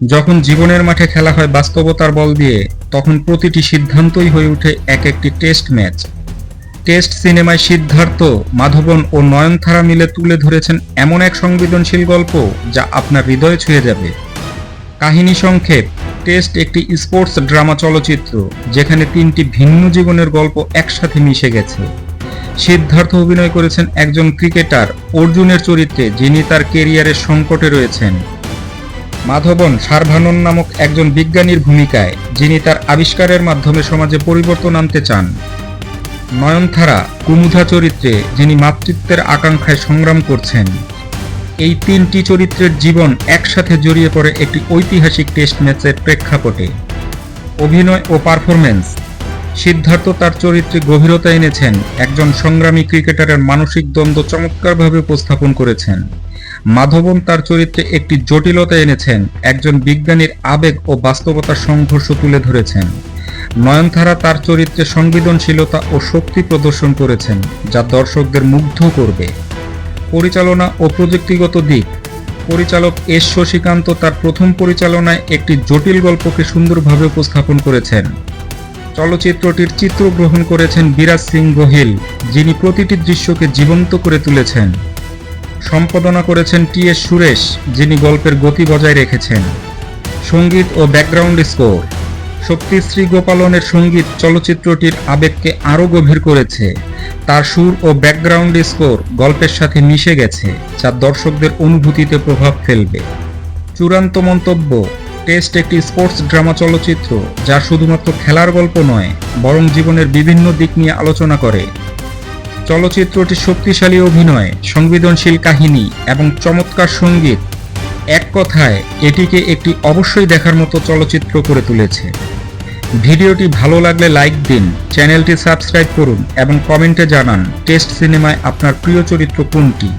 যখন জীবনের মাঠে খেলা হয় বাস্তবতার বল দিয়ে, তখন প্রতিটি সিদ্ধান্তই হয়ে ওঠে এক একটি টেস্ট ম্যাচ। টেস্ট সিনেমায় সিদ্ধার্থ, মাধবন ও নয়নতারা মিলে তুলে ধরেছেন এমন এক সংবেদনশীল গল্প যা আপনার হৃদয়ে ছুঁয়ে যাবে। কাহিনী সংক্ষেপ: টেস্ট একটি স্পোর্টস ড্রামা চলচ্চিত্র যেখানে তিনটি ভিন্ন জীবনের গল্প একসাথে মিশে গেছে। সিদ্ধার্থ অভিনয় করেছেন একজন ক্রিকেটার অর্জুনের চরিত্রে, যিনি তার কেরিয়ারের সংকটে রয়েছেন। মাধবন সারভানন নামক একজন বিজ্ঞানীর ভূমিকায়, যিনি তার আবিষ্কারের মাধ্যমে সমাজে পরিবর্তন আনতে চান। নয়নতারা কুমুদা চরিত্রে, যিনি মাতৃত্বের আকাঙ্ক্ষায় সংগ্রাম করছেন। এই তিনটি চরিত্রের জীবন একসাথে জড়িয়ে পড়ে একটি ঐতিহাসিক টেস্ট ম্যাচের প্রেক্ষাপটে। অভিনয় ও পারফরম্যান্স: সিদ্ধার্থ তার চরিত্রে গভীরতা এনেছেন, একজন সংগ্রামী ক্রিকেটারের মানসিক দ্বন্দ্ব চমৎকারভাবে উপস্থাপন করেছেন। মাধবন তার চরিত্রে একটি জটিলতা এনেছেন, একজন বিজ্ঞানীর আবেগ ও বাস্তবতার সংঘর্ষ তুলে ধরেছেন। নয়নতারা তার চরিত্রে সংবেদনশীলতা ও শক্তি প্রদর্শন করেছেন, যা দর্শকদের মুগ্ধ করবে। পরিচালনা ও প্রযুক্তিগত দিক: পরিচালক এস শশীকান্ত তার প্রথম পরিচালনায় একটি জটিল গল্পকে সুন্দরভাবে উপস্থাপন করেছেন। চলচ্চিত্রটির চিত্রগ্রহণ করেছেন বিরাজ সিং গোহিল, যিনি প্রতিটি দৃশ্যকে জীবন্ত করে তুলেছেন। সম্পাদনা করেছেন টি এস সুরেশ, যিনি গল্পের গতি বজায় রেখেছেন। সঙ্গীত ও ব্যাকগ্রাউন্ড স্কোর: শক্তিশ্রী গোপালনের সঙ্গীত চলচ্চিত্রটির আবেগকে আরও গভীর করেছে। তার সুর ও ব্যাকগ্রাউন্ড স্কোর গল্পের সাথে মিশে গেছে, যা দর্শকদের অনুভূতিতে প্রভাব ফেলবে। চূড়ান্ত মন্তব্য: টেস্ট একটি স্পোর্টস ড্রামা চলচ্চিত্র যা শুধুমাত্র খেলার গল্প নয়, বরং জীবনের বিভিন্ন দিক নিয়ে আলোচনা করে। চলচ্চিত্রটির শক্তিশালী অভিনয়, সংবেদনশীল কাহিনী এবং চমৎকার সঙ্গীত এক কথায় এটিকে একটি অবশ্যই দেখার মতো চলচ্চিত্র করে তুলেছে। ভিডিওটি ভালো লাগলে লাইক দিন, চ্যানেলটি সাবস্ক্রাইব করুন এবং কমেন্টে জানান টেস্ট সিনেমায় আপনার প্রিয় চরিত্র কোনটি।